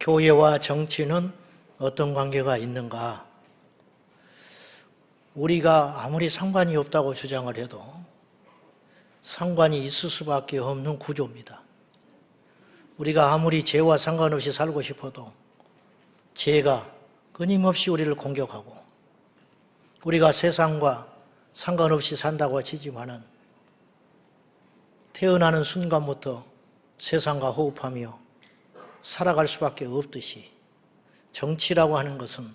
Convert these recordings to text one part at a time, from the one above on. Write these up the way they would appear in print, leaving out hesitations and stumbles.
교회와 정치는 어떤 관계가 있는가? 우리가 아무리 상관이 없다고 주장을 해도 상관이 있을 수밖에 없는 구조입니다. 우리가 아무리 죄와 상관없이 살고 싶어도 죄가 끊임없이 우리를 공격하고 우리가 세상과 상관없이 산다고 치지만은 태어나는 순간부터 세상과 호흡하며 살아갈 수밖에 없듯이 정치라고 하는 것은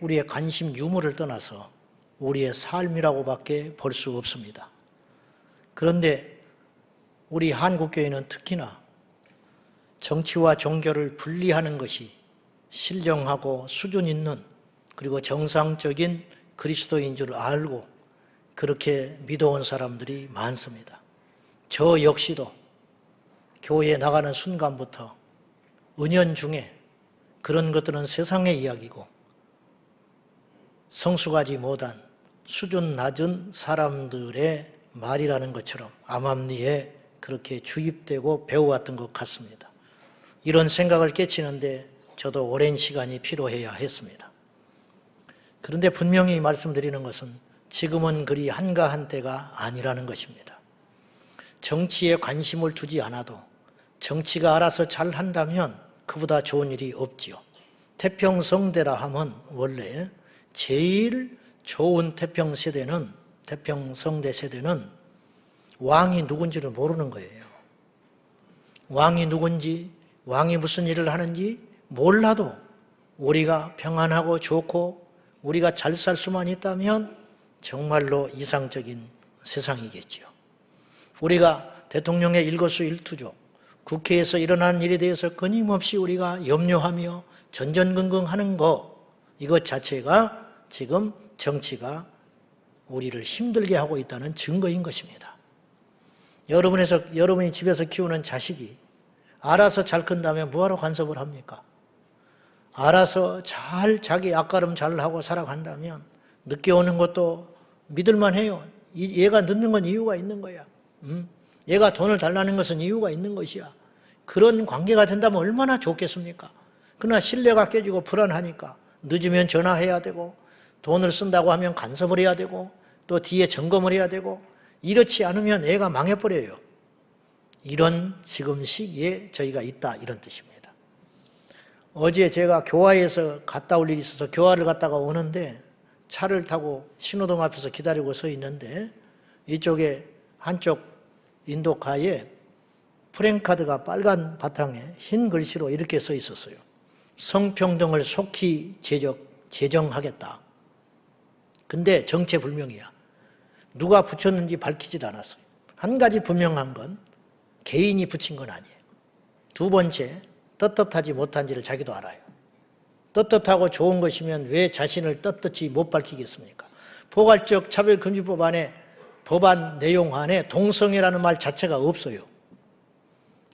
우리의 관심 유무를 떠나서 우리의 삶이라고밖에 볼 수 없습니다. 그런데 우리 한국교회는 특히나 정치와 종교를 분리하는 것이 신령하고 수준 있는 그리고 정상적인 그리스도인 줄 알고 그렇게 믿어온 사람들이 많습니다. 저 역시도 교회에 나가는 순간부터 은연중에 그런 것들은 세상의 이야기고 성숙하지 못한 수준 낮은 사람들의 말이라는 것처럼 암암리에 그렇게 주입되고 배워왔던 것 같습니다. 이런 생각을 깨치는데 저도 오랜 시간이 필요해야 했습니다. 그런데 분명히 말씀드리는 것은 지금은 그리 한가한 때가 아니라는 것입니다. 정치에 관심을 두지 않아도 정치가 알아서 잘한다면 그보다 좋은 일이 없지요. 태평성대라 하면 원래 제일 좋은 태평성대 세대는 왕이 누군지를 모르는 거예요. 왕이 누군지, 왕이 무슨 일을 하는지 몰라도 우리가 평안하고 좋고 우리가 잘 살 수만 있다면 정말로 이상적인 세상이겠죠. 우리가 대통령의 일거수일투족, 국회에서 일어나는 일에 대해서 끊임없이 우리가 염려하며 전전긍긍하는 것, 이것 자체가 지금 정치가 우리를 힘들게 하고 있다는 증거인 것입니다. 여러분이 집에서 키우는 자식이 알아서 잘 큰다면 뭐하러 간섭을 합니까? 알아서 잘 자기 앞가름 잘하고 살아간다면 늦게 오는 것도 믿을만 해요. 얘가 늦는 건 이유가 있는 거야. 얘가 돈을 달라는 것은 이유가 있는 것이야. 그런 관계가 된다면 얼마나 좋겠습니까? 그러나 신뢰가 깨지고 불안하니까 늦으면 전화해야 되고 돈을 쓴다고 하면 간섭을 해야 되고 또 뒤에 점검을 해야 되고 이렇지 않으면 애가 망해버려요. 이런 지금 시기에 저희가 있다, 이런 뜻입니다. 어제 제가 교화에서 갔다 올 일이 있어서 교화를 갔다가 오는데 차를 타고 신호등 앞에서 기다리고 서 있는데 이쪽에 한쪽 인도가에 프랭카드가 빨간 바탕에 흰 글씨로 이렇게 써 있었어요. 성평등을 속히 제정하겠다. 근데 정체불명이야. 누가 붙였는지 밝히질 않았어요. 한 가지 분명한 건 개인이 붙인 건 아니에요. 두 번째, 떳떳하지 못한지를 자기도 알아요. 떳떳하고 좋은 것이면 왜 자신을 떳떳이 못 밝히겠습니까? 포괄적 차별금지법 안에 법안 내용 안에 동성애라는 말 자체가 없어요.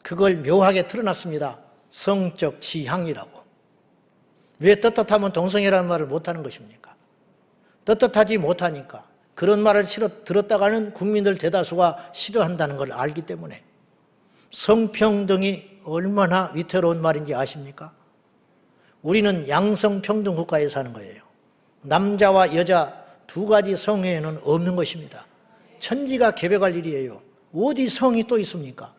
그걸 묘하게 틀어놨습니다. 성적 지향이라고. 왜 떳떳하면 동성애라는 말을 못하는 것입니까? 떳떳하지 못하니까 그런 말을 들었다가는 국민들 대다수가 싫어한다는 걸 알기 때문에. 성평등이 얼마나 위태로운 말인지 아십니까? 우리는 양성평등 국가에 사는 거예요. 남자와 여자 두 가지 성에는 없는 것입니다. 천지가 개벽할 일이에요. 어디 성이 또 있습니까?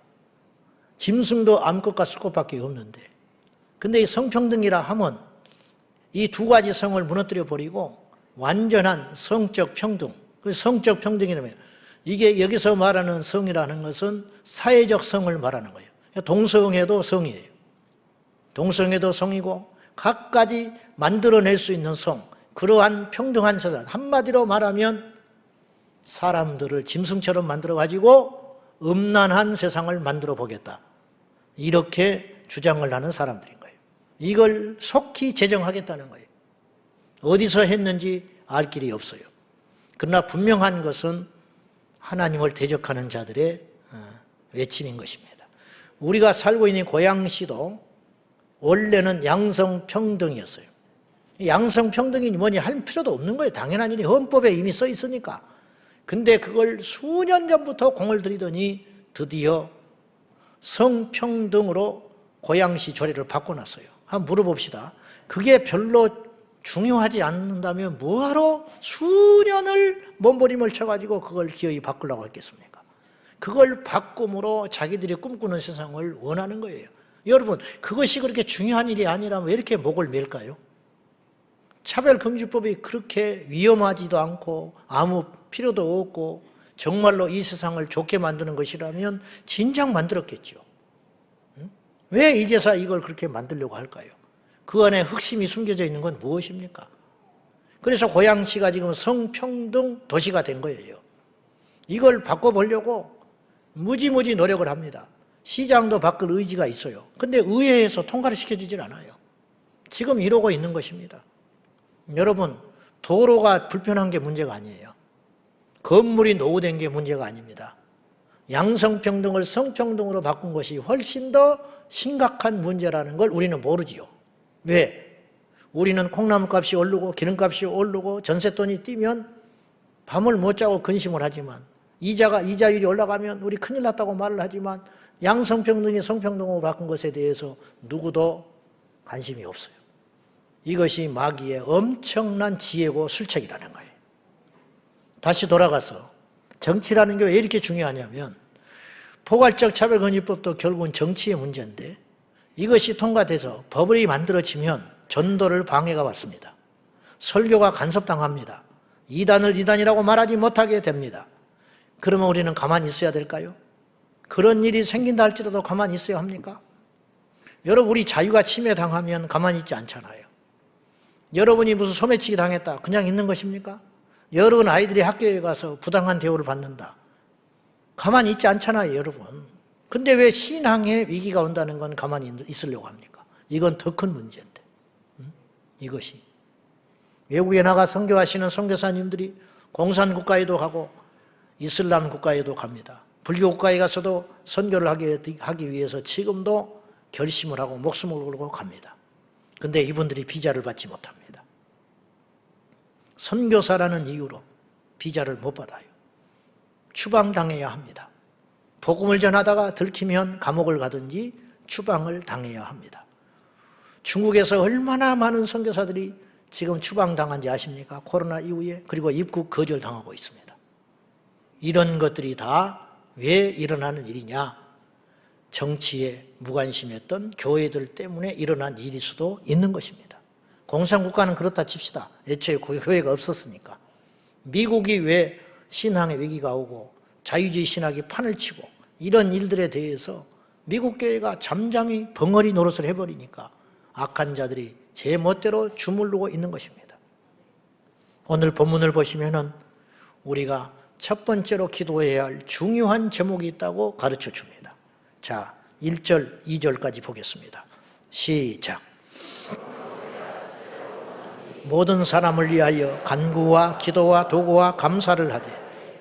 짐승도 암컷과 수컷밖에 없는데. 근데 이 성평등이라 하면 이 두 가지 성을 무너뜨려 버리고 완전한 성적 평등. 그 성적 평등이라면 이게 여기서 말하는 성이라는 것은 사회적 성을 말하는 거예요. 동성애도 성이에요. 동성애도 성이고 각가지 만들어낼 수 있는 성, 그러한 평등한 세상, 한마디로 말하면 사람들을 짐승처럼 만들어가지고 음란한 세상을 만들어 보겠다. 이렇게 주장을 하는 사람들인 거예요. 이걸 속히 제정하겠다는 거예요. 어디서 했는지 알 길이 없어요. 그러나 분명한 것은 하나님을 대적하는 자들의 외침인 것입니다. 우리가 살고 있는 고양시도 원래는 양성평등이었어요. 양성평등이 뭐니 할 필요도 없는 거예요. 당연한 일이 헌법에 이미 써 있으니까. 근데 그걸 수년 전부터 공을 들이더니 드디어 성평등으로 고양시 조례를 바꿔놨어요. 한번 물어봅시다. 그게 별로 중요하지 않는다면 뭐하러 수년을 몸부림을 쳐가지고 그걸 기어이 바꾸려고 했겠습니까? 그걸 바꿈으로 자기들이 꿈꾸는 세상을 원하는 거예요. 여러분, 그것이 그렇게 중요한 일이 아니라면 왜 이렇게 목을 맬까요? 차별금지법이 그렇게 위험하지도 않고 아무 필요도 없고 정말로 이 세상을 좋게 만드는 것이라면 진작 만들었겠죠. 왜 이제서 이걸 그렇게 만들려고 할까요? 그 안에核심이 숨겨져 있는 건 무엇입니까? 그래서 고양시가 지금 성평등 도시가 된 거예요. 이걸 바꿔보려고 무지무지 노력을 합니다. 시장도 바꿀 의지가 있어요. 근데 의회에서 통과를 시켜주질 않아요. 지금 이러고 있는 것입니다. 여러분, 도로가 불편한 게 문제가 아니에요. 건물이 노후된 게 문제가 아닙니다. 양성평등을 성평등으로 바꾼 것이 훨씬 더 심각한 문제라는 걸 우리는 모르지요. 왜? 우리는 콩나물값이 오르고 기름값이 오르고 전세돈이 뛰면 밤을 못 자고 근심을 하지만 이자율이 올라가면 우리 큰일 났다고 말을 하지만 양성평등이 성평등으로 바꾼 것에 대해서 누구도 관심이 없어요. 이것이 마귀의 엄청난 지혜고 술책이라는 거예요. 다시 돌아가서 정치라는 게 왜 이렇게 중요하냐면 포괄적 차별금지법도 결국은 정치의 문제인데 이것이 통과돼서 법이 만들어지면 전도를 방해가 받습니다. 설교가 간섭당합니다. 이단을 이단이라고 말하지 못하게 됩니다. 그러면 우리는 가만히 있어야 될까요? 그런 일이 생긴다 할지라도 가만히 있어야 합니까? 여러분, 우리 자유가 침해당하면 가만히 있지 않잖아요. 여러분이 무슨 소매치기 당했다 그냥 있는 것입니까? 여러분 아이들이 학교에 가서 부당한 대우를 받는다 가만히 있지 않잖아요, 여러분. 근데 왜 신앙의 위기가 온다는 건 가만히 있으려고 합니까? 이건 더 큰 문제인데. 이것이 외국에 나가 선교하시는 선교사님들이 공산국가에도 가고 이슬람 국가에도 갑니다. 불교 국가에 가서도 선교를 하기 위해서 지금도 결심을 하고 목숨을 걸고 갑니다. 근데 이분들이 비자를 받지 못합니다. 선교사라는 이유로 비자를 못 받아요. 추방당해야 합니다. 복음을 전하다가 들키면 감옥을 가든지 추방을 당해야 합니다. 중국에서 얼마나 많은 선교사들이 지금 추방당한지 아십니까? 코로나 이후에. 그리고 입국 거절당하고 있습니다. 이런 것들이 다 왜 일어나는 일이냐? 정치에 무관심했던 교회들 때문에 일어난 일일 수도 있는 것입니다. 공산국가는 그렇다 칩시다. 애초에 교회가 없었으니까. 미국이 왜 신앙의 위기가 오고 자유주의 신학이 판을 치고 이런 일들에 대해서 미국 교회가 잠잠히 벙어리 노릇을 해버리니까 악한 자들이 제 멋대로 주물르고 있는 것입니다. 오늘 본문을 보시면은 우리가 첫 번째로 기도해야 할 중요한 제목이 있다고 가르쳐 줍니다. 자, 1절, 2절까지 보겠습니다. 시작. 모든 사람을 위하여 간구와 기도와 도구와 감사를 하되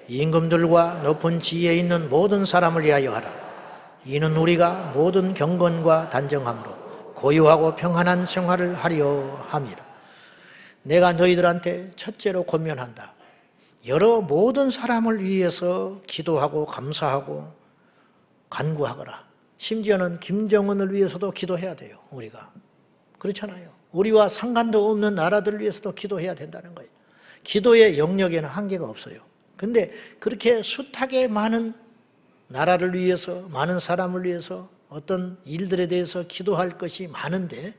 임금들과 높은 지위에 있는 모든 사람을 위하여 하라. 이는 우리가 모든 경건과 단정함으로 고요하고 평안한 생활을 하려 함이라. 내가 너희들한테 첫째로 권면한다. 여러 모든 사람을 위해서 기도하고 감사하고 간구하거라. 심지어는 김정은을 위해서도 기도해야 돼요. 우리가. 그렇잖아요. 우리와 상관도 없는 나라들을 위해서도 기도해야 된다는 거예요. 기도의 영역에는 한계가 없어요. 근데 그렇게 숱하게 많은 나라를 위해서, 많은 사람을 위해서 어떤 일들에 대해서 기도할 것이 많은데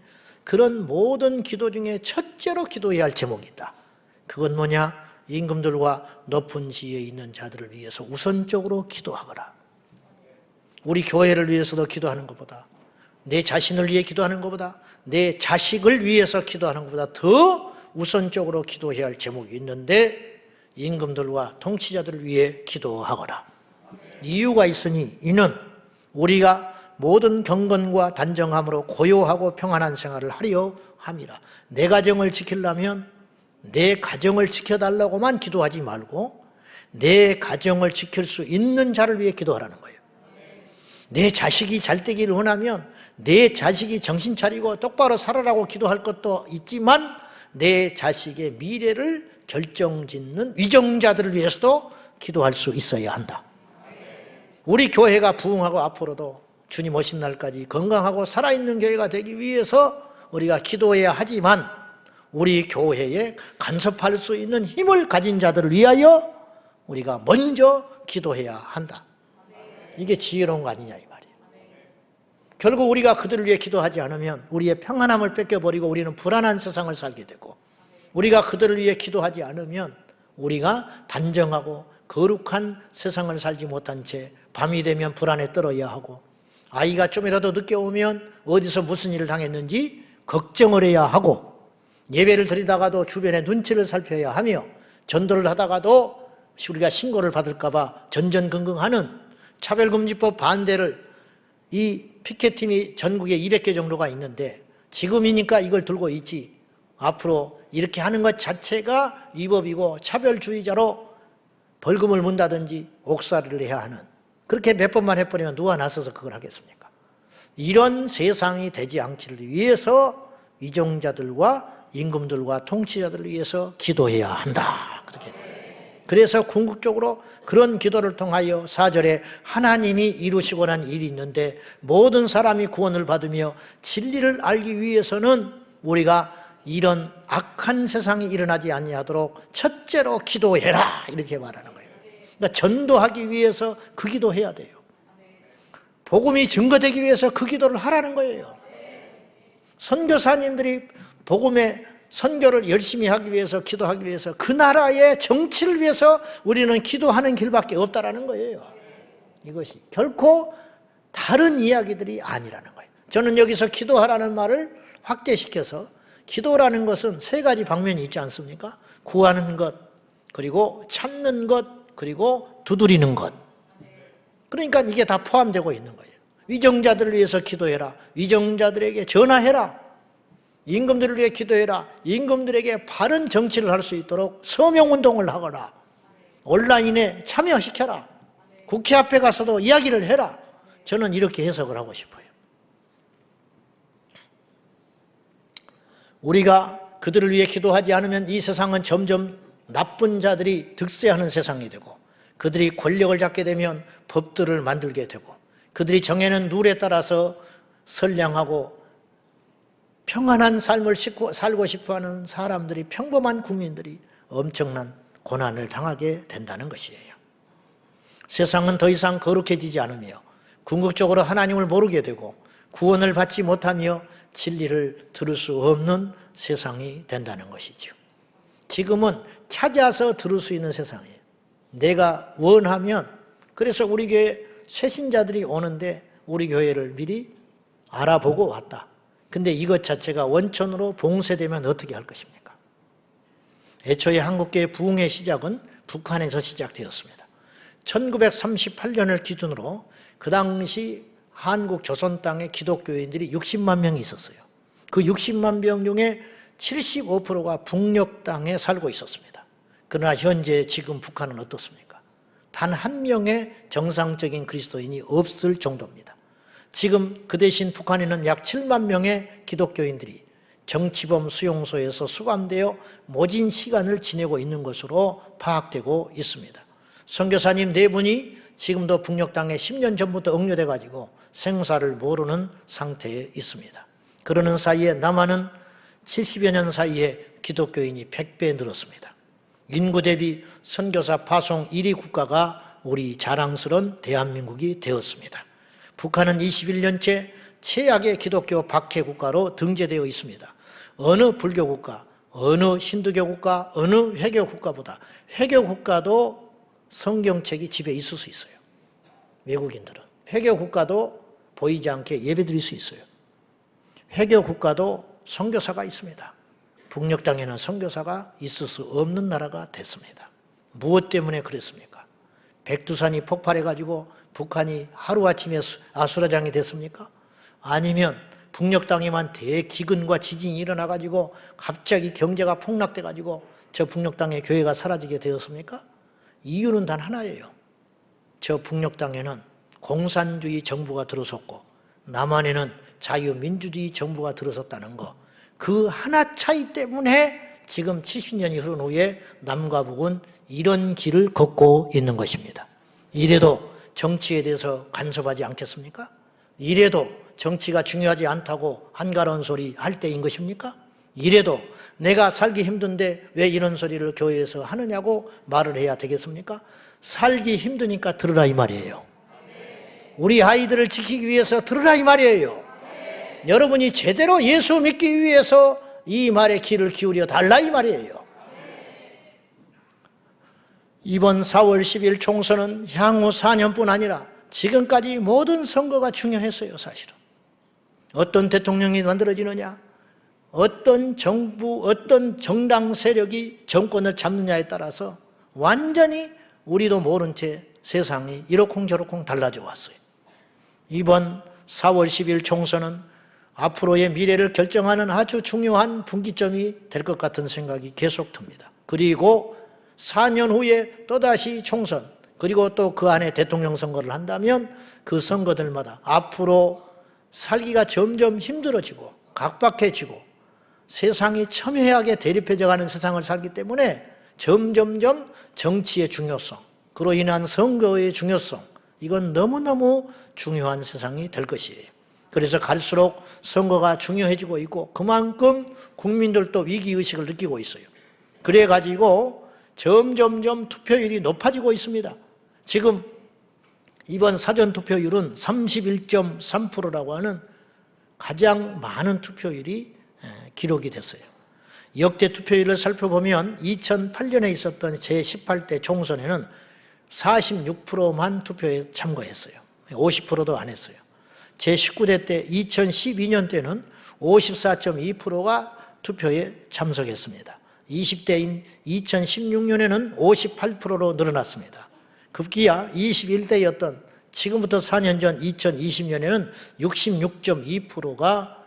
그런 모든 기도 중에 첫째로 기도해야 할 제목이 있다. 그건 뭐냐? 임금들과 높은 지위에 있는 자들을 위해서 우선적으로 기도하거라. 우리 교회를 위해서도 기도하는 것보다, 내 자신을 위해 기도하는 것보다, 내 자식을 위해서 기도하는 것보다 더 우선적으로 기도해야 할 제목이 있는데 임금들과 통치자들을 위해 기도하거라. 이유가 있으니 이는 우리가 모든 경건과 단정함으로 고요하고 평안한 생활을 하려 함이라. 내 가정을 지키려면 내 가정을 지켜달라고만 기도하지 말고 내 가정을 지킬 수 있는 자를 위해 기도하라는 거예요. 내 자식이 잘 되기를 원하면 내 자식이 정신 차리고 똑바로 살아라고 기도할 것도 있지만 내 자식의 미래를 결정짓는 위정자들을 위해서도 기도할 수 있어야 한다. 우리 교회가 부흥하고 앞으로도 주님 오신 날까지 건강하고 살아있는 교회가 되기 위해서 우리가 기도해야 하지만 우리 교회에 간섭할 수 있는 힘을 가진 자들을 위하여 우리가 먼저 기도해야 한다. 이게 지혜로운 거 아니냐 이 말이에요. 결국 우리가 그들을 위해 기도하지 않으면 우리의 평안함을 뺏겨버리고 우리는 불안한 세상을 살게 되고, 우리가 그들을 위해 기도하지 않으면 우리가 단정하고 거룩한 세상을 살지 못한 채 밤이 되면 불안에 떨어야 하고, 아이가 좀이라도 늦게 오면 어디서 무슨 일을 당했는지 걱정을 해야 하고, 예배를 드리다가도 주변의 눈치를 살펴야 하며, 전도를 하다가도 우리가 신고를 받을까 봐 전전긍긍하는 차별금지법 반대를, 이 피켓팀이 전국에 200개 정도가 있는데 지금이니까 이걸 들고 있지, 앞으로 이렇게 하는 것 자체가 위법이고 차별주의자로 벌금을 문다든지 옥살이를 해야 하는, 그렇게 몇 번만 해버리면 누가 나서서 그걸 하겠습니까? 이런 세상이 되지 않기를 위해서 위정자들과 임금들과 통치자들을 위해서 기도해야 한다. 그렇게. 그래서 궁극적으로 그런 기도를 통하여 4절에 하나님이 이루시고 난 일이 있는데, 모든 사람이 구원을 받으며 진리를 알기 위해서는 우리가 이런 악한 세상이 일어나지 아니하도록 첫째로 기도해라, 이렇게 말하는 거예요. 그러니까 전도하기 위해서 그 기도해야 돼요. 복음이 증거되기 위해서 그 기도를 하라는 거예요. 선교사님들이 복음의 선교를 열심히 하기 위해서, 기도하기 위해서, 그 나라의 정치를 위해서 우리는 기도하는 길밖에 없다라는 거예요. 이것이 결코 다른 이야기들이 아니라는 거예요. 저는 여기서 기도하라는 말을 확대시켜서, 기도라는 것은 세 가지 방면이 있지 않습니까? 구하는 것, 그리고 찾는 것, 그리고 두드리는 것. 그러니까 이게 다 포함되고 있는 거예요. 위정자들을 위해서 기도해라, 위정자들에게 전화해라, 임금들을 위해 기도해라, 임금들에게 바른 정치를 할 수 있도록 서명운동을 하거라, 온라인에 참여시켜라, 국회 앞에 가서도 이야기를 해라. 저는 이렇게 해석을 하고 싶어요. 우리가 그들을 위해 기도하지 않으면 이 세상은 점점 나쁜 자들이 득세하는 세상이 되고, 그들이 권력을 잡게 되면 법들을 만들게 되고, 그들이 정해놓은 룰에 따라서 선량하고 평안한 삶을 살고 싶어하는 사람들이, 평범한 국민들이 엄청난 고난을 당하게 된다는 것이에요. 세상은 더 이상 거룩해지지 않으며 궁극적으로 하나님을 모르게 되고 구원을 받지 못하며 진리를 들을 수 없는 세상이 된다는 것이죠. 지금은 찾아서 들을 수 있는 세상이에요. 내가 원하면. 그래서 우리 교회 새신자들이 오는데 우리 교회를 미리 알아보고 왔다. 근데 이것 자체가 원천으로 봉쇄되면 어떻게 할 것입니까? 애초에 한국교회 부흥의 시작은 북한에서 시작되었습니다. 1938년을 기준으로 그 당시 한국 조선 땅에 기독교인들이 60만 명이 있었어요. 그 60만 명 중에 75%가 북녘 땅에 살고 있었습니다. 그러나 현재 지금 북한은 어떻습니까? 단 한 명의 정상적인 그리스도인이 없을 정도입니다. 지금 그 대신 북한에는 약 7만 명의 기독교인들이 정치범 수용소에서 수감되어 모진 시간을 지내고 있는 것으로 파악되고 있습니다. 선교사님 4분이 지금도 북녘 땅에 10년 전부터 억류돼 가지고 생사를 모르는 상태에 있습니다. 그러는 사이에 남한은 70여 년 사이에 기독교인이 100배 늘었습니다. 인구 대비 선교사 파송 1위 국가가 우리 자랑스러운 대한민국이 되었습니다. 북한은 21년째 최악의 기독교 박해 국가로 등재되어 있습니다. 어느 불교 국가, 어느 힌두교 국가, 어느 회교 국가보다 회교 국가도 성경책이 집에 있을 수 있어요. 외국인들은 회교 국가도 보이지 않게 예배 드릴 수 있어요. 회교 국가도 선교사가 있습니다. 북녘 땅에는 선교사가 있을 수 없는 나라가 됐습니다. 무엇 때문에 그랬습니까? 백두산이 폭발해가지고 북한이 하루아침에 아수라장이 됐습니까? 아니면 북녘 땅에만 대기근과 지진이 일어나가지고 갑자기 경제가 폭락돼가지고 저 북녘 땅에 교회가 사라지게 되었습니까? 이유는 단 하나예요. 저 북녘 땅에는 공산주의 정부가 들어섰고 남한에는 자유민주주의 정부가 들어섰다는 거, 그 하나 차이 때문에 지금 70년이 흐른 후에 남과 북은 이런 길을 걷고 있는 것입니다. 이래도 정치에 대해서 간섭하지 않겠습니까? 이래도 정치가 중요하지 않다고 한가로운 소리 할 때인 것입니까? 이래도 내가 살기 힘든데 왜 이런 소리를 교회에서 하느냐고 말을 해야 되겠습니까? 살기 힘드니까 들으라 이 말이에요. 우리 아이들을 지키기 위해서 들으라 이 말이에요. 여러분이 제대로 예수 믿기 위해서 이 말에 귀를 기울여 달라 이 말이에요. 이번 4월 10일 총선은 향후 4년뿐 아니라 지금까지 모든 선거가 중요했어요. 사실은 어떤 대통령이 만들어지느냐, 어떤 정부, 어떤 정당 세력이 정권을 잡느냐에 따라서 완전히 우리도 모른 채 세상이 이러쿵저러쿵 달라져 왔어요. 이번 4월 10일 총선은 앞으로의 미래를 결정하는 아주 중요한 분기점이 될 것 같은 생각이 계속 듭니다. 그리고 4년 후에 또다시 총선, 그리고 또 그 안에 대통령 선거를 한다면 그 선거들마다 앞으로 살기가 점점 힘들어지고 각박해지고 세상이 첨예하게 대립해져 가는 세상을 살기 때문에 점점점 정치의 중요성, 그로 인한 선거의 중요성, 이건 너무너무 중요한 세상이 될 것이에요. 그래서 갈수록 선거가 중요해지고 있고 그만큼 국민들도 위기의식을 느끼고 있어요. 그래가지고 점점점 투표율이 높아지고 있습니다. 지금 이번 사전투표율은 31.3%라고 하는 가장 많은 투표율이 기록이 됐어요. 역대 투표율을 살펴보면 2008년에 있었던 제18대 총선에는 46%만 투표에 참가했어요. 50%도 안 했어요. 제19대 때 2012년 때는 54.2%가 투표에 참석했습니다. 20대인 2016년에는 58%로 늘어났습니다. 급기야 21대였던 지금부터 4년 전 2020년에는 66.2%가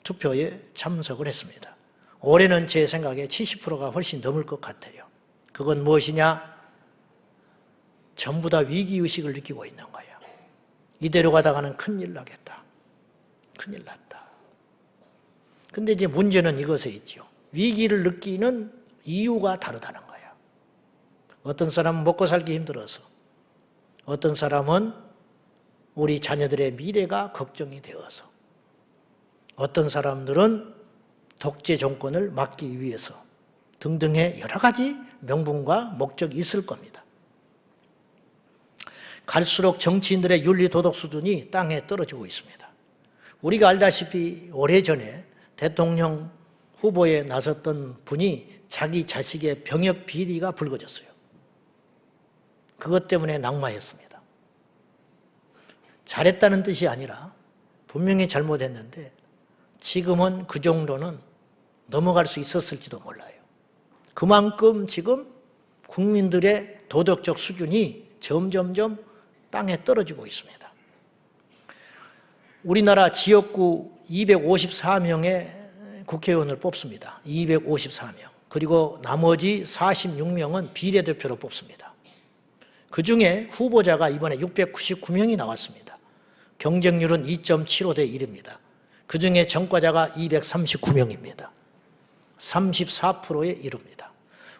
투표에 참석을 했습니다. 올해는 제 생각에 70%가 훨씬 넘을 것 같아요. 그건 무엇이냐? 전부 다 위기의식을 느끼고 있는 거예요. 이대로 가다가는 큰일 나겠다. 큰일 났다. 근데 이제 문제는 이것에 있죠. 위기를 느끼는 이유가 다르다는 거예요. 어떤 사람은 먹고 살기 힘들어서, 어떤 사람은 우리 자녀들의 미래가 걱정이 되어서, 어떤 사람들은 독재 정권을 막기 위해서 등등의 여러 가지 명분과 목적이 있을 겁니다. 갈수록 정치인들의 윤리 도덕 수준이 땅에 떨어지고 있습니다. 우리가 알다시피 오래전에 대통령 후보에 나섰던 분이 자기 자식의 병역 비리가 불거졌어요. 그것 때문에 낙마했습니다. 잘했다는 뜻이 아니라 분명히 잘못했는데 지금은 그 정도는 넘어갈 수 있었을지도 몰라요. 그만큼 지금 국민들의 도덕적 수준이 점점점 땅에 떨어지고 있습니다. 우리나라 지역구 254명의 국회의원을 뽑습니다. 254명. 그리고 나머지 46명은 비례대표로 뽑습니다. 그중에 후보자가 이번에 699명이 나왔습니다. 경쟁률은 2.75대 1입니다. 그중에 전과자가 239명입니다. 34%에 이릅니다.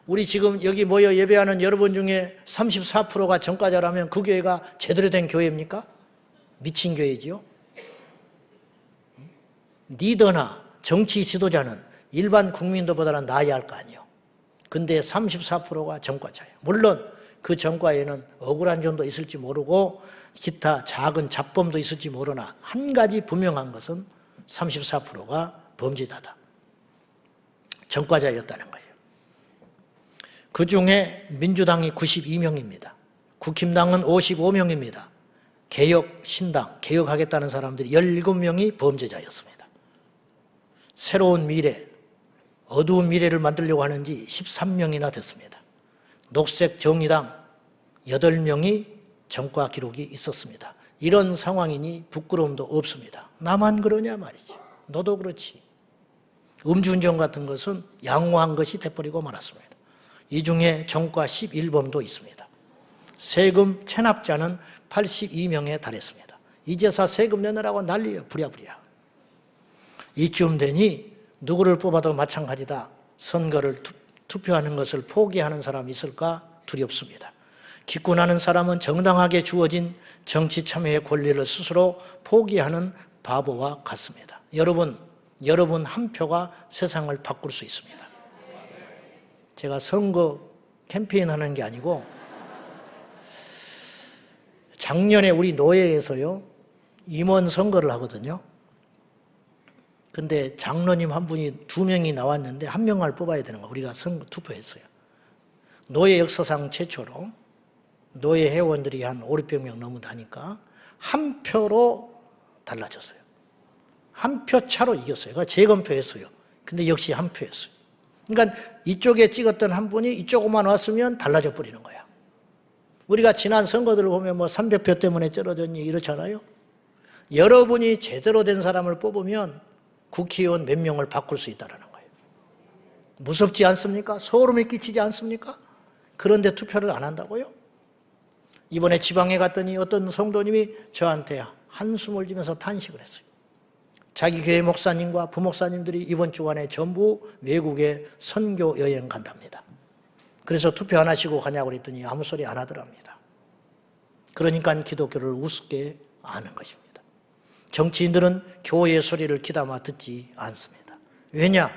우리 지금 여기 모여 예배하는 여러분 중에 34%가 전과자라면 그 교회가 제대로 된 교회입니까? 미친 교회지요? 리더나 정치 지도자는 일반 국민들보다는 나아야 할 거 아니에요. 근데 34%가 전과자예요. 물론 그 전과에는 억울한 점도 있을지 모르고 기타 작은 잡범도 있을지 모르나 한 가지 분명한 것은 34%가 범죄자다. 전과자였다는 거예요. 그 중에 민주당이 92명입니다. 국힘당은 55명입니다. 개혁, 신당, 개혁하겠다는 사람들이 17명이 범죄자였습니다. 새로운 미래, 어두운 미래를 만들려고 하는지 13명이나 됐습니다. 녹색 정의당 8명이 전과 기록이 있었습니다. 이런 상황이니 부끄러움도 없습니다. 나만 그러냐 말이지. 너도 그렇지. 음주운전 같은 것은 양호한 것이 돼버리고 말았습니다. 이 중에 전과 11범도 있습니다. 세금 체납자는 82명에 달했습니다. 이제서 세금 내느라고 난리예요. 부랴부랴. 이쯤 되니 누구를 뽑아도 마찬가지다. 선거를 투표하는 것을 포기하는 사람이 있을까 두렵습니다. 기권하는 사람은 정당하게 주어진 정치 참여의 권리를 스스로 포기하는 바보와 같습니다. 여러분 한 표가 세상을 바꿀 수 있습니다. 제가 선거 캠페인하는 게 아니고 작년에 우리 노예에서요 임원 선거를 하거든요. 근데 장로님 한 분이 2명이 나왔는데 1명을 뽑아야 되는 거 우리가 선거 투표했어요. 노예 역사상 최초로 노예 회원들이 한 500명 넘는다니까 한 표로 달라졌어요. 한 표 차로 이겼어요. 그러니까 재검표했어요. 근데 역시 한 표였어요. 그러니까 이쪽에 찍었던 한 분이 이쪽으로만 왔으면 달라져 버리는 거야. 우리가 지난 선거들을 보면 뭐 300표 때문에 떨어졌니 이렇잖아요. 여러분이 제대로 된 사람을 뽑으면 국회의원 몇 명을 바꿀 수 있다는 거예요. 무섭지 않습니까? 소름이 끼치지 않습니까? 그런데 투표를 안 한다고요? 이번에 지방에 갔더니 어떤 성도님이 저한테 한숨을 지면서 탄식을 했어요. 자기 교회 목사님과 부목사님들이 이번 주간에 전부 외국에 선교 여행 간답니다. 그래서 투표 안 하시고 가냐고 그랬더니 아무 소리 안 하더랍니다. 그러니까 기독교를 우습게 아는 것입니다. 정치인들은 교회의 소리를 귀담아 듣지 않습니다. 왜냐?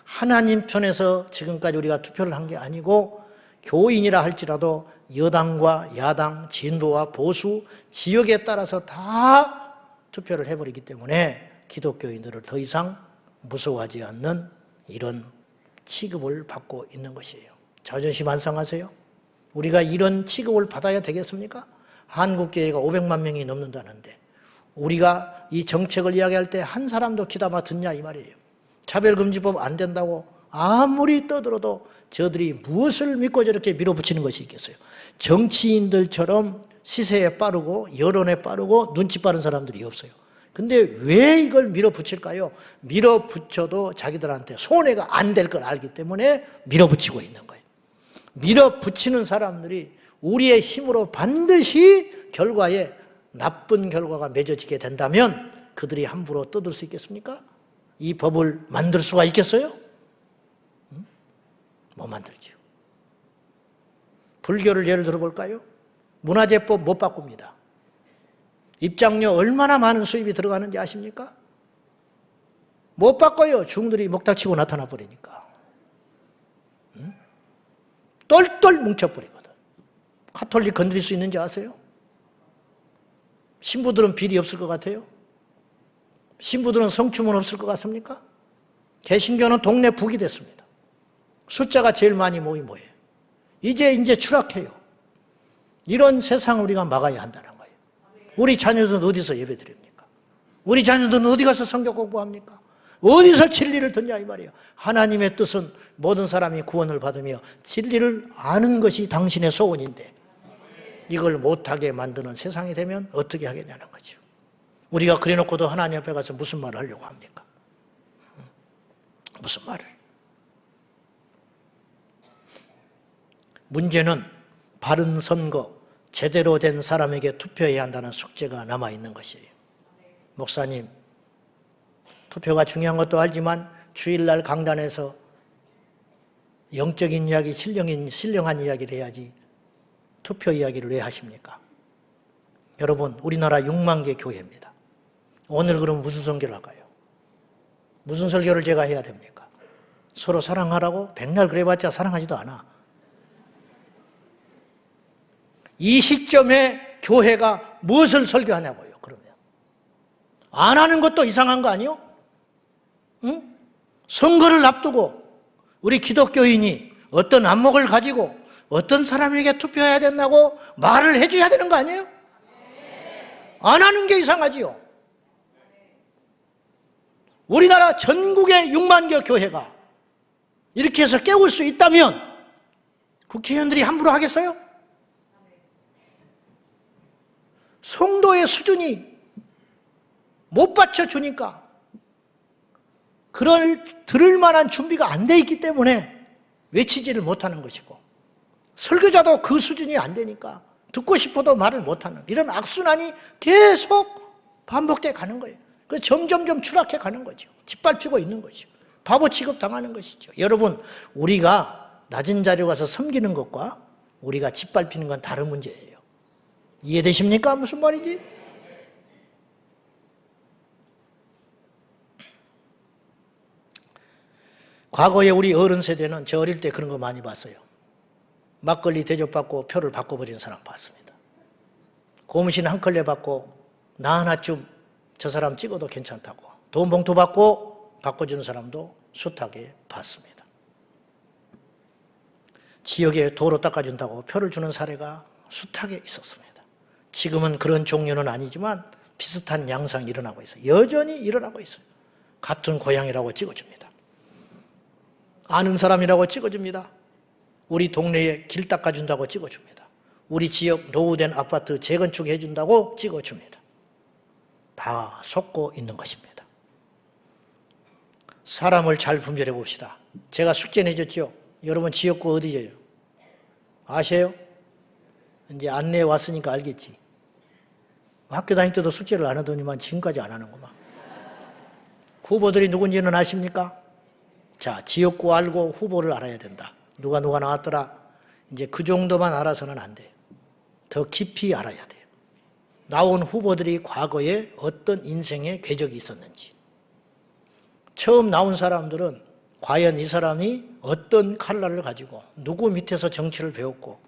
하나님 편에서 지금까지 우리가 투표를 한 게 아니고 교인이라 할지라도 여당과 야당, 진보와 보수, 지역에 따라서 다 투표를 해버리기 때문에 기독교인들을 더 이상 무서워하지 않는 이런 취급을 받고 있는 것이에요. 자존심 안 상하세요? 우리가 이런 취급을 받아야 되겠습니까? 한국교회가 500만 명이 넘는다는데 우리가 이 정책을 이야기할 때 한 사람도 귀담아 듣냐 이 말이에요. 차별금지법 안 된다고 아무리 떠들어도 저들이 무엇을 믿고 저렇게 밀어붙이는 것이 있겠어요. 정치인들처럼 시세에 빠르고 여론에 빠르고 눈치 빠른 사람들이 없어요. 근데 왜 이걸 밀어붙일까요? 밀어붙여도 자기들한테 손해가 안 될 걸 알기 때문에 밀어붙이고 있는 거예요. 밀어붙이는 사람들이 우리의 힘으로 반드시 결과에 나쁜 결과가 맺어지게 된다면 그들이 함부로 떠들 수 있겠습니까? 이 법을 만들 수가 있겠어요? 못 만들죠. 불교를 예를 들어볼까요? 문화재법 못 바꿉니다. 입장료 얼마나 많은 수입이 들어가는지 아십니까? 못 바꿔요. 중들이 목닥치고 나타나 버리니까. 똘똘 뭉쳐버리거든. 가톨릭 건드릴 수 있는지 아세요? 신부들은 비리 없을 것 같아요? 신부들은 성추문 없을 것 같습니까? 개신교는 동네 북이 됐습니다. 숫자가 제일 많이 모이 뭐예요? 이제 추락해요. 이런 세상을 우리가 막아야 한다는 거예요. 우리 자녀들은 어디서 예배 드립니까? 우리 자녀들은 어디 가서 성경 공부합니까? 어디서 진리를 듣냐 이 말이에요. 하나님의 뜻은 모든 사람이 구원을 받으며 진리를 아는 것이 당신의 소원인데 이걸 못하게 만드는 세상이 되면 어떻게 하겠냐는 거죠. 우리가 그래놓고도 하나님 앞에 가서 무슨 말을 하려고 합니까? 무슨 말을? 문제는 바른 선거, 제대로 된 사람에게 투표해야 한다는 숙제가 남아있는 것이에요. 목사님, 투표가 중요한 것도 알지만 주일날 강단에서 영적인 이야기, 신령한 이야기를 해야지 투표 이야기를 왜 하십니까? 여러분, 우리나라 6만 개 교회입니다. 오늘 그럼 무슨 선교를 할까요? 무슨 설교를 제가 해야 됩니까? 서로 사랑하라고? 백날 그래봤자 사랑하지도 않아. 이 시점에 교회가 무엇을 설교하냐고요, 그러면. 안 하는 것도 이상한 거 아니요? 응? 선거를 앞두고 우리 기독교인이 어떤 안목을 가지고 어떤 사람에게 투표해야 된다고 말을 해줘야 되는 거 아니에요? 안 하는 게 이상하지요. 우리나라 전국의 6만 개 교회가 이렇게 해서 깨울 수 있다면 국회의원들이 함부로 하겠어요? 성도의 수준이 못 받쳐주니까 들을 만한 준비가 안 돼 있기 때문에 외치지를 못하는 것이고 설교자도 그 수준이 안 되니까 듣고 싶어도 말을 못하는 이런 악순환이 계속 반복돼 가는 거예요. 그래서 점점 추락해 가는 거죠. 짓밟히고 있는 거죠. 바보 취급 당하는 것이죠. 여러분, 우리가 낮은 자리에 가서 섬기는 것과 우리가 짓밟히는 건 다른 문제예요. 이해되십니까? 무슨 말이지? 과거에 우리 어른 세대는 저 어릴 때 그런 거 많이 봤어요. 막걸리 대접받고 표를 바꿔버리는 사람 봤습니다. 고무신 한 컬레 받고 나 하나쯤 저 사람 찍어도 괜찮다고 돈 봉투 받고 바꿔주는 사람도 숱하게 봤습니다. 지역에 도로 닦아준다고 표를 주는 사례가 숱하게 있었습니다. 지금은 그런 종류는 아니지만 비슷한 양상이 일어나고 있어요. 여전히 일어나고 있어요. 같은 고향이라고 찍어줍니다. 아는 사람이라고 찍어줍니다. 우리 동네에 길 닦아준다고 찍어줍니다. 우리 지역 노후된 아파트 재건축해 준다고 찍어줍니다. 다 속고 있는 것입니다. 사람을 잘 분별해 봅시다. 제가 숙제 내줬죠. 여러분 지역구 어디죠? 아세요? 이제 안내해 왔으니까 알겠지. 학교 다닐 때도 숙제를 안 하더니만 지금까지 안 하는구만. 후보들이 누군지는 아십니까? 자, 지역구 알고 후보를 알아야 된다. 누가 나왔더라. 이제 그 정도만 알아서는 안 돼요. 더 깊이 알아야 돼요. 나온 후보들이 과거에 어떤 인생의 궤적이 있었는지. 처음 나온 사람들은 과연 이 사람이 어떤 칼날을 가지고 누구 밑에서 정치를 배웠고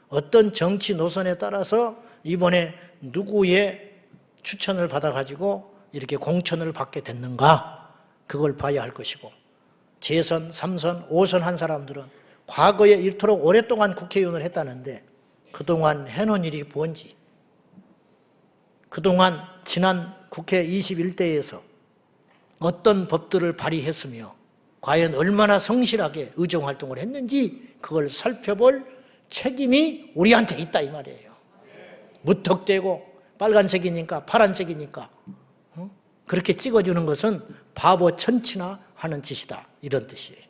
어떤 정치 노선에 따라서 이번에 누구의 추천을 받아가지고 이렇게 공천을 받게 됐는가 그걸 봐야 할 것이고 재선, 3선, 5선 한 사람들은 과거에 이토록 오랫동안 국회의원을 했다는데 그동안 해놓은 일이 뭔지 그동안 지난 국회 21대에서 어떤 법들을 발의했으며 과연 얼마나 성실하게 의정활동을 했는지 그걸 살펴볼 책임이 우리한테 있다 이 말이에요. 무턱대고 빨간색이니까 파란색이니까 그렇게 찍어주는 것은 바보 천치나 하는 짓이다 이런 뜻이에요.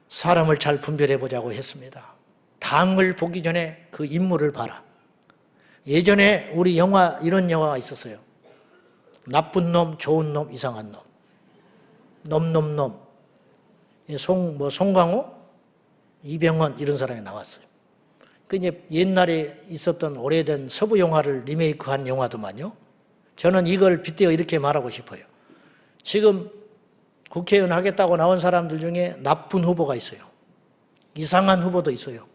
사람을 잘 분별해 보자고 했습니다. 당을 보기 전에 그 인물을 봐라. 예전에 우리 이런 영화가 있었어요. 나쁜 놈, 좋은 놈, 이상한 놈. 놈. 송강호, 이병헌 이런 사람이 나왔어요. 그 이제 옛날에 있었던 오래된 서부 영화를 리메이크한 영화도만요. 저는 이걸 빗대어 이렇게 말하고 싶어요. 지금 국회의원 하겠다고 나온 사람들 중에 나쁜 후보가 있어요. 이상한 후보도 있어요.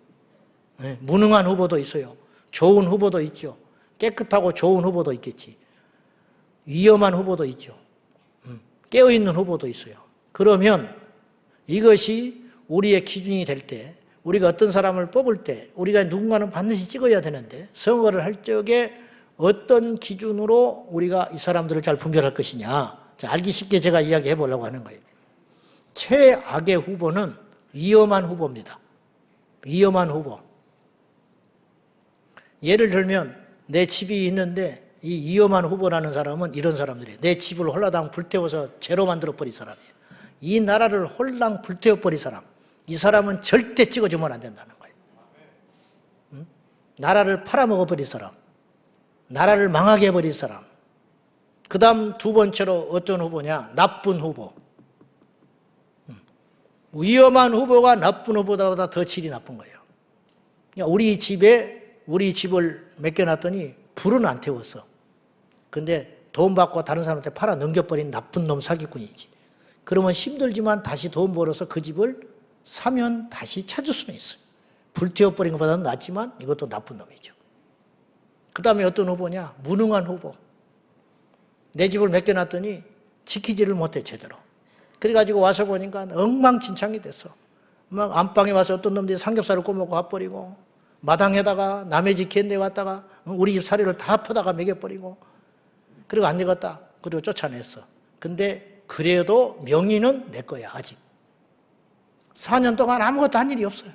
무능한 후보도 있어요. 좋은 후보도 있죠. 깨끗하고 좋은 후보도 있겠지. 위험한 후보도 있죠. 깨어있는 후보도 있어요. 그러면 이것이 우리의 기준이 될 때 우리가 어떤 사람을 뽑을 때 우리가 누군가는 반드시 찍어야 되는데 선거를 할 적에 어떤 기준으로 우리가 이 사람들을 잘 분별할 것이냐. 자, 알기 쉽게 제가 이야기해 보려고 하는 거예요. 최악의 후보는 위험한 후보입니다. 위험한 후보. 예를 들면 내 집이 있는데 이 위험한 후보라는 사람은 이런 사람들이에요. 내 집을 홀라당 불태워서 죄로 만들어버린 사람이에요. 이 나라를 홀랑 불태워버린 사람. 이 사람은 절대 찍어주면 안 된다는 거예요. 나라를 팔아먹어버린 사람. 나라를 망하게 해버린 사람. 그 다음 두 번째로 어떤 후보냐? 나쁜 후보. 위험한 후보가 나쁜 후보보다 더 질이 나쁜 거예요. 우리 집을 맡겨놨더니 불은 안 태웠어. 근데 돈 받고 다른 사람한테 팔아 넘겨버린 나쁜 놈 사기꾼이지. 그러면 힘들지만 다시 돈 벌어서 그 집을 사면 다시 찾을 수는 있어요. 불태워버린 것보다는 낫지만 이것도 나쁜 놈이죠. 그 다음에 어떤 후보냐? 무능한 후보. 내 집을 맡겨놨더니 지키지를 못해 제대로. 그래가지고 와서 보니까 엉망진창이 됐어. 막 안방에 와서 어떤 놈들이 삼겹살을 꼬먹고 와버리고 마당에다가 남의 집 캔데 왔다가 우리 집 사료를 다 퍼다가 먹여버리고 그리고 안 되겠다. 그리고 쫓아냈어. 근데 그래도 명의는 내 거야 아직. 4년 동안 아무것도 한 일이 없어요.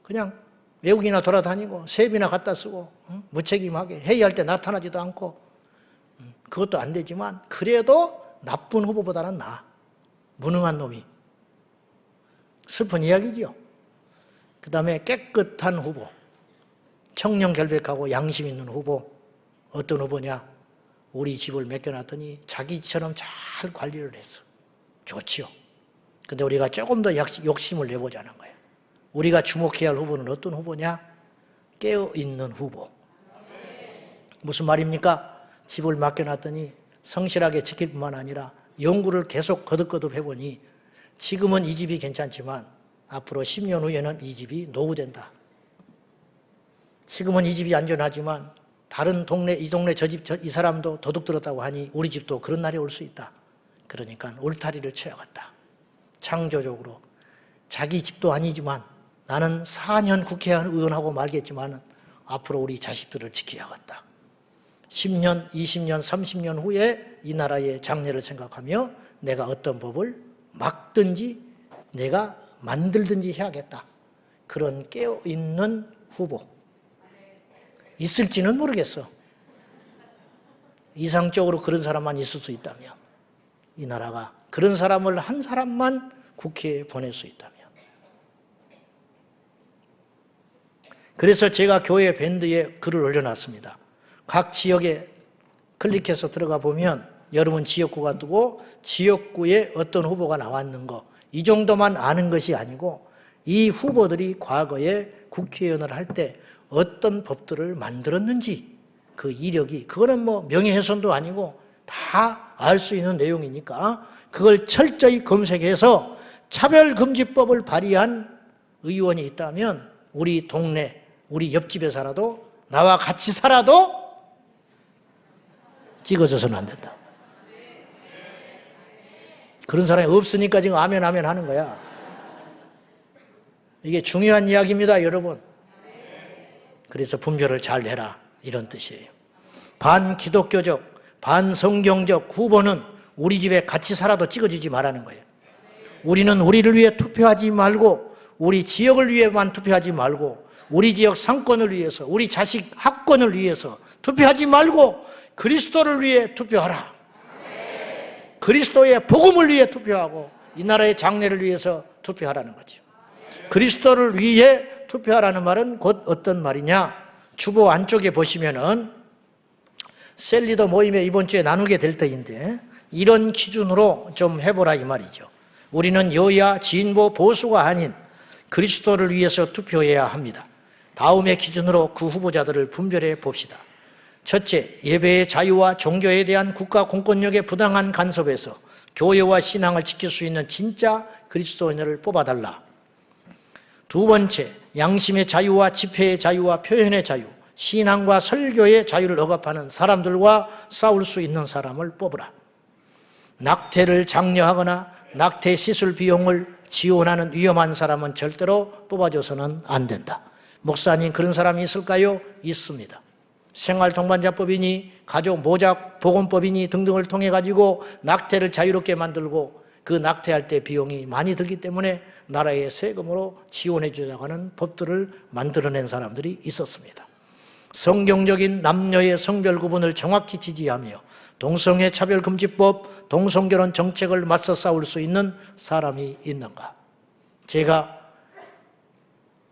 그냥 외국이나 돌아다니고 세비나 갖다 쓰고 무책임하게 회의할 때 나타나지도 않고 그것도 안 되지만 그래도 나쁜 후보보다는 나아. 무능한 놈이. 슬픈 이야기지요. 그 다음에 깨끗한 후보. 청렴결백하고 양심 있는 후보. 어떤 후보냐? 우리 집을 맡겨놨더니 자기처럼 잘 관리를 했어. 좋지요. 근데 우리가 조금 더 욕심을 내보자는 거예요. 우리가 주목해야 할 후보는 어떤 후보냐? 깨어있는 후보. 무슨 말입니까? 집을 맡겨놨더니 성실하게 지킬 뿐만 아니라 연구를 계속 거듭거듭 해보니 지금은 이 집이 괜찮지만 앞으로 10년 후에는 이 집이 노후된다. 지금은 이 집이 안전하지만 다른 동네, 이 동네 저 집, 이 사람도 도둑 들었다고 하니 우리 집도 그런 날이 올 수 있다. 그러니까 울타리를 쳐야겠다. 창조적으로 자기 집도 아니지만 나는 4년 국회의원하고 말겠지만 앞으로 우리 자식들을 지켜야겠다. 10년, 20년, 30년 후에 이 나라의 장래를 생각하며 내가 어떤 법을 막든지 내가 만들든지 해야겠다. 그런 깨어있는 후보. 있을지는 모르겠어. 이상적으로 그런 사람만 있을 수 있다면, 이 나라가 그런 사람을 한 사람만 국회에 보낼 수 있다면. 그래서 제가 교회 밴드에 글을 올려놨습니다. 각 지역에 클릭해서 들어가 보면 여러분 지역구가 뜨고 지역구에 어떤 후보가 나왔는 거, 이 정도만 아는 것이 아니고 이 후보들이 과거에 국회의원을 할 때 어떤 법들을 만들었는지 그 이력이, 그거는 뭐 명예훼손도 아니고 다 알 수 있는 내용이니까 그걸 철저히 검색해서 차별금지법을 발의한 의원이 있다면 우리 동네, 우리 옆집에 살아도 나와 같이 살아도 찍어줘서는 안 된다. 그런 사람이 없으니까 지금 아멘 하는 거야. 이게 중요한 이야기입니다, 여러분. 그래서 분별을 잘 해라, 이런 뜻이에요. 반기독교적, 반성경적 후보는 우리 집에 같이 살아도 찍어주지 말라는 거예요. 우리는 우리를 위해 투표하지 말고 우리 지역을 위해만 투표하지 말고 우리 지역 상권을 위해서, 우리 자식 학권을 위해서 투표하지 말고 그리스도를 위해 투표하라. 그리스도의 복음을 위해 투표하고 이 나라의 장래를 위해서 투표하라는 거죠. 그리스도를 위해 투표하라는 말은 곧 어떤 말이냐? 주보 안쪽에 보시면은 셀리더 모임에 이번 주에 나누게 될 터인데 이런 기준으로 좀 해보라 이 말이죠. 우리는 여야, 진보, 보수가 아닌 그리스도를 위해서 투표해야 합니다. 다음의 기준으로 그 후보자들을 분별해 봅시다. 첫째, 예배의 자유와 종교에 대한 국가 공권력의 부당한 간섭에서 교회와 신앙을 지킬 수 있는 진짜 그리스도인을 뽑아달라. 두 번째, 양심의 자유와 집회의 자유와 표현의 자유, 신앙과 설교의 자유를 억압하는 사람들과 싸울 수 있는 사람을 뽑으라. 낙태를 장려하거나 낙태 시술 비용을 지원하는 위험한 사람은 절대로 뽑아줘서는 안 된다. 목사님, 그런 사람이 있을까요? 있습니다. 생활동반자법이니 가족 모작 보건법이니 등등을 통해 가지고 낙태를 자유롭게 만들고 그 낙태할 때 비용이 많이 들기 때문에 나라의 세금으로 지원해 주자고 하는 법들을 만들어낸 사람들이 있었습니다. 성경적인 남녀의 성별 구분을 정확히 지지하며 동성애 차별금지법, 동성결혼 정책을 맞서 싸울 수 있는 사람이 있는가? 제가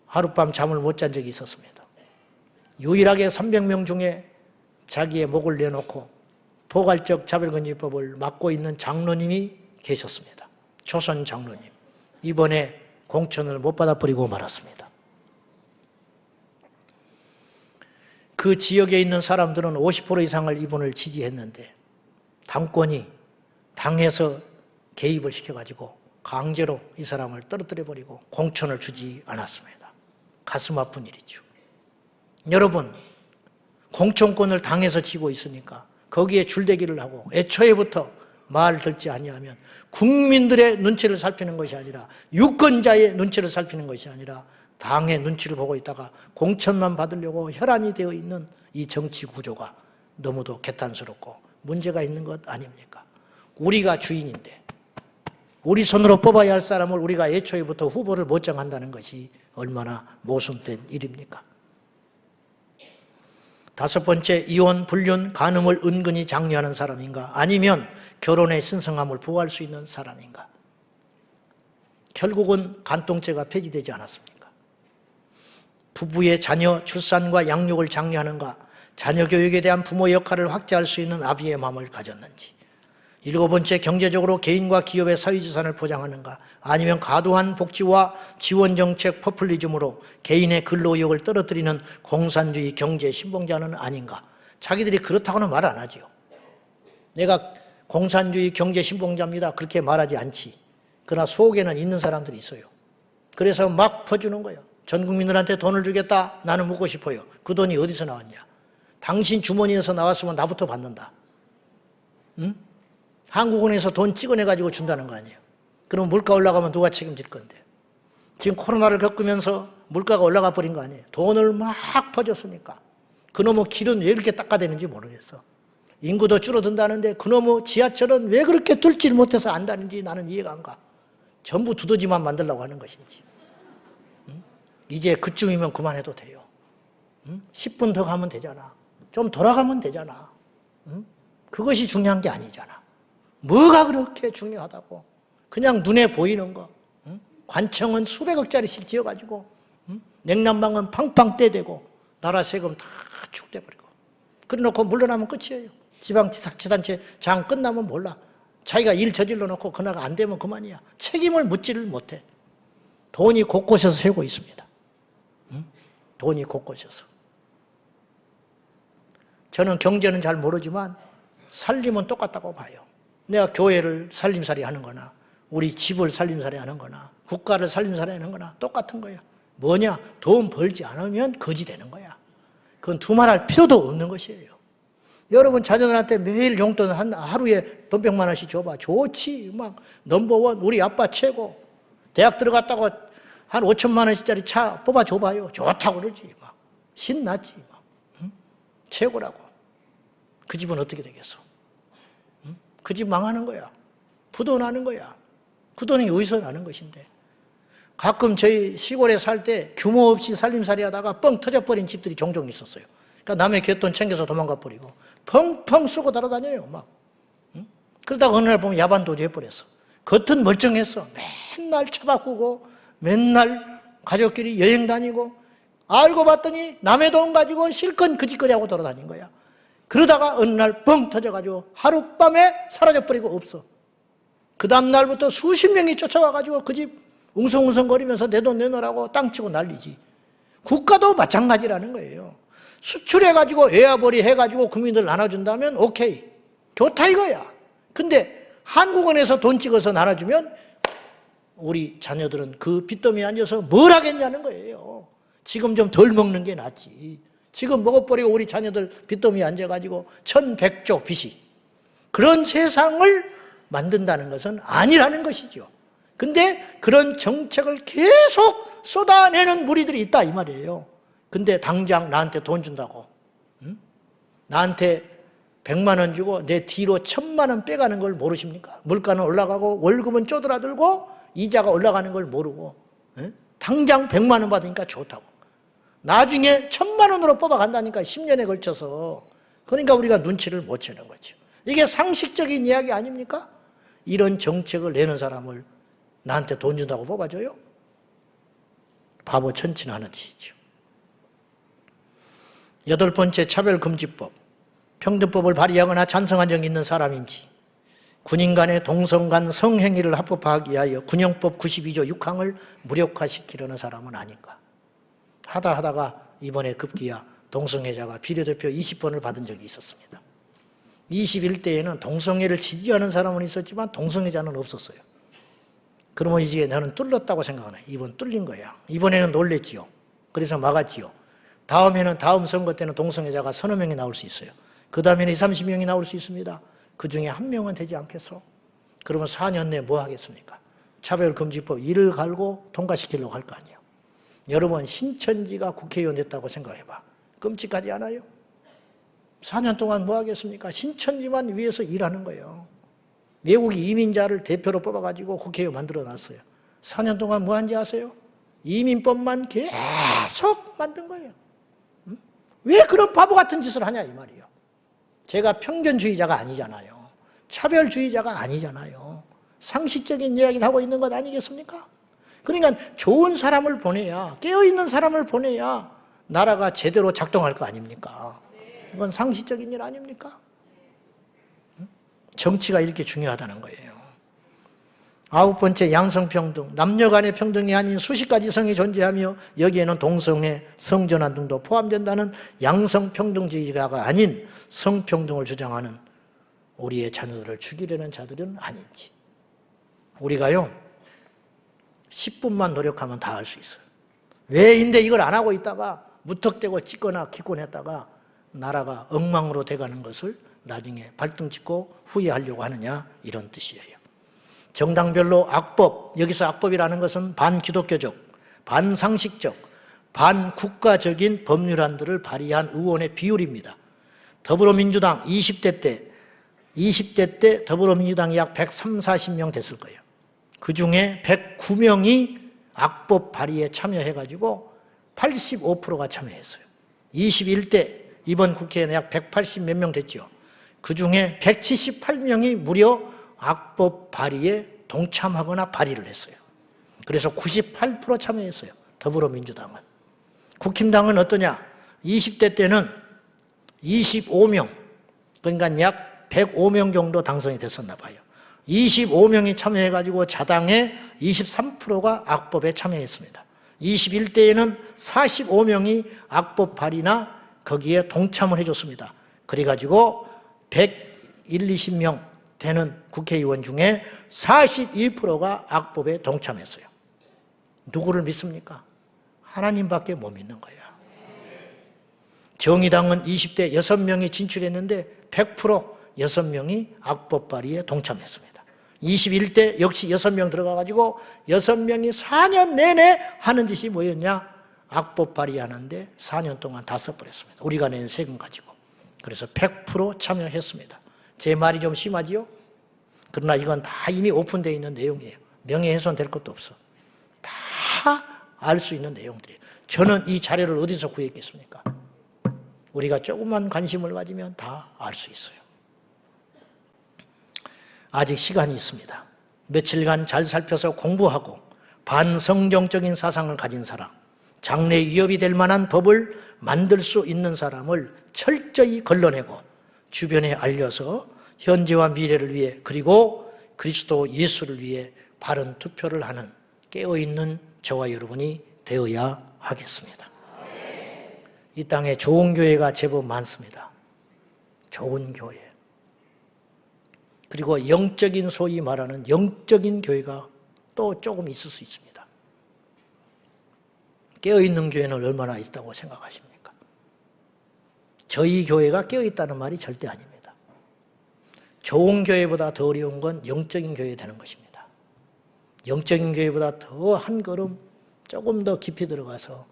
하룻밤 잠을 못 잔 적이 있었습니다. 유일하게 300명 중에 자기의 목을 내놓고 포괄적 차별금지법을 맡고 있는 장로님이 계셨습니다. 조선 장로님. 이번에 공천을 못 받아버리고 말았습니다. 그 지역에 있는 사람들은 50% 이상을 이분을 지지했는데 당권이 당에서 개입을 시켜가지고 강제로 이 사람을 떨어뜨려버리고 공천을 주지 않았습니다. 가슴 아픈 일이죠. 여러분, 공천권을 당에서 쥐고 있으니까 거기에 줄대기를 하고 애초에부터 말 듣지 아니하면 국민들의 눈치를 살피는 것이 아니라 유권자의 눈치를 살피는 것이 아니라 당의 눈치를 보고 있다가 공천만 받으려고 혈안이 되어 있는 이 정치 구조가 너무도 개탄스럽고 문제가 있는 것 아닙니까? 우리가 주인인데 우리 손으로 뽑아야 할 사람을 우리가 애초에부터 후보를 못 정한다는 것이 얼마나 모순된 일입니까? 다섯 번째, 이혼, 불륜, 간음을 은근히 장려하는 사람인가? 아니면 결혼의 신성함을 부호할 수 있는 사람인가? 결국은 간통죄가 폐지되지 않았습니까? 부부의 자녀 출산과 양육을 장려하는가? 자녀 교육에 대한 부모 역할을 확대할 수 있는 아비의 마음을 가졌는지. 일곱 번째, 경제적으로 개인과 기업의 사회재산을 보장하는가? 아니면 과도한 복지와 지원정책 포퓰리즘으로 개인의 근로의욕을 떨어뜨리는 공산주의 경제 신봉자는 아닌가? 자기들이 그렇다고는 말 안 하죠. 내가 공산주의 경제 신봉자입니다. 그렇게 말하지 않지. 그러나 속에는 있는 사람들이 있어요. 그래서 막 퍼주는 거예요. 전 국민들한테 돈을 주겠다. 나는 묻고 싶어요. 그 돈이 어디서 나왔냐? 당신 주머니에서 나왔으면 나부터 받는다. 응? 한국은행에서 돈 찍어내가지고 준다는 거 아니에요. 그럼 물가 올라가면 누가 책임질 건데. 지금 코로나를 겪으면서 물가가 올라가 버린 거 아니에요. 돈을 막 퍼줬으니까. 그놈의 길은 왜 그렇게 닦아대는지 모르겠어. 인구도 줄어든다는데 그놈의 지하철은 왜 그렇게 뚫질 못해서 안다는지 나는 이해가 안 가. 전부 두더지만 만들려고 하는 것인지. 응? 이제 그쯤이면 그만해도 돼요. 응? 10분 더 가면 되잖아. 좀 돌아가면 되잖아. 응? 그것이 중요한 게 아니잖아. 뭐가 그렇게 중요하다고. 그냥 눈에 보이는 거. 응? 관청은 수백억짜리씩 지어가지고 응? 냉난방은 팡팡 떼대고 나라 세금 다 축대버리고 그래놓고 물러나면 끝이에요. 지방자치단체 장 끝나면 몰라. 자기가 일 저질러 놓고 그나가 안 되면 그만이야. 책임을 묻지를 못해. 돈이 곳곳에서 새고 있습니다. 응? 돈이 곳곳에서. 저는 경제는 잘 모르지만 살림은 똑같다고 봐요. 내가 교회를 살림살이 하는 거나 우리 집을 살림살이 하는 거나 국가를 살림살이 하는 거나 똑같은 거야. 뭐냐? 돈 벌지 않으면 거지 되는 거야. 그건 두말할 필요도 없는 것이에요. 여러분 자녀들한테 매일 용돈 하루에 돈 100만 원씩 줘봐. 좋지. 막 넘버원 우리 아빠 최고. 대학 들어갔다고 한 5천만 원짜리 차 뽑아줘봐요. 좋다고 그러지. 막 신났지. 막. 응? 최고라고. 그 집은 어떻게 되겠어? 응? 그 집 망하는 거야. 부도 나는 거야. 그 돈이 어디서 나는 것인데. 가끔 저희 시골에 살 때 규모 없이 살림살이 하다가 뻥 터져버린 집들이 종종 있었어요. 그러니까 남의 갯돈 챙겨서 도망가 버리고 펑펑 쏘고 달아다녀요. 막. 응? 그러다가 어느 날 보면 야반도주 해버렸어. 겉은 멀쩡했어. 맨날 차 바꾸고 맨날 가족끼리 여행 다니고 알고 봤더니 남의 돈 가지고 실컷 그 짓거리 하고 돌아다닌 거야. 그러다가 어느 날 뻥 터져가지고 하룻밤에 사라져버리고 없어. 그 다음 날부터 수십 명이 쫓아와가지고 그 집 웅성웅성거리면서 내 돈 내놓으라고 땅치고 난리지. 국가도 마찬가지라는 거예요. 수출해가지고 외화벌이 해가지고 국민들 나눠준다면 오케이. 좋다 이거야. 근데 한국은행에서 돈 찍어서 나눠주면 우리 자녀들은 그 빚더미에 앉아서 뭘 하겠냐는 거예요. 지금 좀 덜 먹는 게 낫지. 지금 먹어버리고 우리 자녀들 빚더미에 앉아가지고 1100조 빚이. 그런 세상을 만든다는 것은 아니라는 것이죠. 근데 그런 정책을 계속 쏟아내는 무리들이 있다 이 말이에요. 근데 당장 나한테 돈 준다고 응? 나한테 100만 원 주고 내 뒤로 1000만 원 빼가는 걸 모르십니까? 물가는 올라가고 월급은 쪼들어들고 이자가 올라가는 걸 모르고 응? 당장 100만 원 받으니까 좋다고. 나중에 1000만 원으로 뽑아간다니까 10년에 걸쳐서. 그러니까 우리가 눈치를 못 채는 거죠. 이게 상식적인 이야기 아닙니까? 이런 정책을 내는 사람을 나한테 돈 준다고 뽑아줘요? 바보 천치나는 짓이죠. 8번째 차별금지법. 평등법을 발의하거나 찬성한 적이 있는 사람인지 군인 간의 동성 간 성행위를 합법화하기 위하여 군형법 92조 6항을 무력화시키려는 사람은 아닌가. 하다가 이번에 급기야 동성애자가 비례대표 20번을 받은 적이 있었습니다. 21대에는 동성애를 지지하는 사람은 있었지만 동성애자는 없었어요. 그러면 이제 나는 뚫렸다고 생각하네. 이번 뚫린 거야. 이번에는 놀랬지요. 그래서 막았지요. 다음에는 다음 선거 때는 동성애자가 서너 명이 나올 수 있어요. 그 다음에는 20, 30명이 나올 수 있습니다. 그 중에 한 명은 되지 않겠어? 그러면 4년 내에 뭐 하겠습니까? 차별금지법 이를 갈고 통과시키려고 할 거 아니에요. 여러분 신천지가 국회의원 됐다고 생각해봐. 끔찍하지 않아요? 4년 동안 뭐 하겠습니까? 신천지만 위해서 일하는 거예요. 외국이 이민자를 대표로 뽑아가지고 국회의원 만들어놨어요. 4년 동안 뭐 한지 아세요? 이민법만 계속 만든 거예요. 응? 왜 그런 바보 같은 짓을 하냐 이 말이에요. 제가 편견주의자가 아니잖아요. 차별주의자가 아니잖아요. 상식적인 이야기를 하고 있는 것 아니겠습니까? 그러니까 좋은 사람을 보내야, 깨어있는 사람을 보내야 나라가 제대로 작동할 거 아닙니까? 이건 상식적인 일 아닙니까? 정치가 이렇게 중요하다는 거예요. 9번째 양성평등. 남녀 간의 평등이 아닌 수십 가지 성이 존재하며 여기에는 동성애, 성전환 등도 포함된다는 양성평등주의자가 아닌 성평등을 주장하는 우리의 자녀들을 죽이려는 자들은 아닌지. 우리가요 10분만 노력하면 다 할 수 있어요. 왜인데 이걸 안 하고 있다가 무턱대고 찍거나 기권했다가 나라가 엉망으로 돼가는 것을 나중에 발등 찍고 후회하려고 하느냐, 이런 뜻이에요. 정당별로 악법, 여기서 악법이라는 것은 반기독교적, 반상식적, 반국가적인 법률안들을 발의한 의원의 비율입니다. 더불어민주당 20대 때 더불어민주당이 약 130~140명 됐을 거예요. 그 중에 109명이 악법 발의에 참여해가지고 85%가 참여했어요. 21대 이번 국회에는 약 180 몇 명 됐죠. 그 중에 178명이 무려 악법 발의에 동참하거나 발의를 했어요. 그래서 98% 참여했어요. 더불어민주당은. 국힘당은 어떠냐? 20대 때는 25명, 그러니까 약 105명 정도 당선이 됐었나 봐요. 25명이 참여해가지고 자당의 23%가 악법에 참여했습니다. 21대에는 45명이 악법 발의나 거기에 동참을 해줬습니다. 그래가지고 120명 되는 국회의원 중에 42%가 악법에 동참했어요. 누구를 믿습니까? 하나님밖에 못 믿는 거예요. 정의당은 20대 6명이 진출했는데 100% 6명이 악법 발의에 동참했습니다. 21대 역시 6명 들어가가지고 6명이 4년 내내 하는 짓이 뭐였냐? 악법 발의하는데 4년 동안 다 써버렸습니다. 우리가 낸 세금 가지고. 그래서 100% 참여했습니다. 제 말이 좀 심하지요? 그러나 이건 다 이미 오픈되어 있는 내용이에요. 명예훼손 될 것도 없어. 다 알 수 있는 내용들이에요. 저는 이 자료를 어디서 구했겠습니까? 우리가 조금만 관심을 가지면 다 알 수 있어요. 아직 시간이 있습니다. 며칠간 잘 살펴서 공부하고 반성경적인 사상을 가진 사람, 장래 위협이 될 만한 법을 만들 수 있는 사람을 철저히 걸러내고 주변에 알려서 현재와 미래를 위해 그리고 그리스도 예수를 위해 바른 투표를 하는 깨어있는 저와 여러분이 되어야 하겠습니다. 이 땅에 좋은 교회가 제법 많습니다. 좋은 교회. 그리고 영적인, 소위 말하는 영적인 교회가 또 조금 있을 수 있습니다. 깨어있는 교회는 얼마나 있다고 생각하십니까? 저희 교회가 깨어있다는 말이 절대 아닙니다. 좋은 교회보다 더 어려운 건 영적인 교회 되는 것입니다. 영적인 교회보다 더 한 걸음 조금 더 깊이 들어가서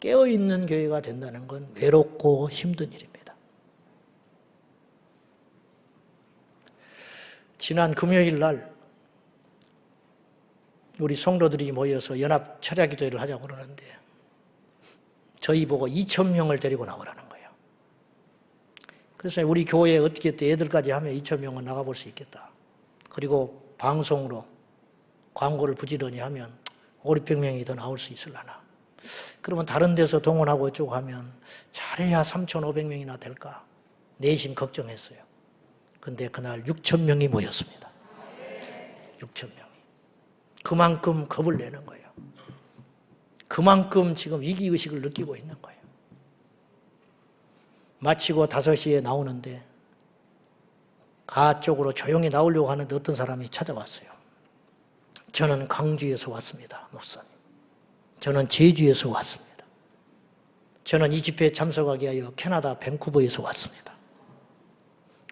깨어있는 교회가 된다는 건 외롭고 힘든 일입니다. 지난 금요일 날 우리 성도들이 모여서 연합 철야기도회를 하자고 그러는데 저희 보고 2,000명을 데리고 나오라는 거예요. 그래서 우리 교회에 어떻게 애들까지 하면 2,000명은 나가볼 수 있겠다. 그리고 방송으로 광고를 부지런히 하면 500~600명이 더 나올 수 있으려나. 그러면 다른 데서 동원하고 어쩌고 하면 잘해야 3,500명이나 될까 내심 걱정했어요. 근데 그날 6,000명이 모였습니다. 6,000명이. 그만큼 겁을 내는 거예요. 그만큼 지금 위기의식을 느끼고 있는 거예요. 마치고 5시에 나오는데 가 쪽으로 조용히 나오려고 하는데 어떤 사람이 찾아왔어요. 저는 광주에서 왔습니다, 목사님. 저는 제주에서 왔습니다. 저는 이 집회에 참석하기 위하여 캐나다 밴쿠버에서 왔습니다.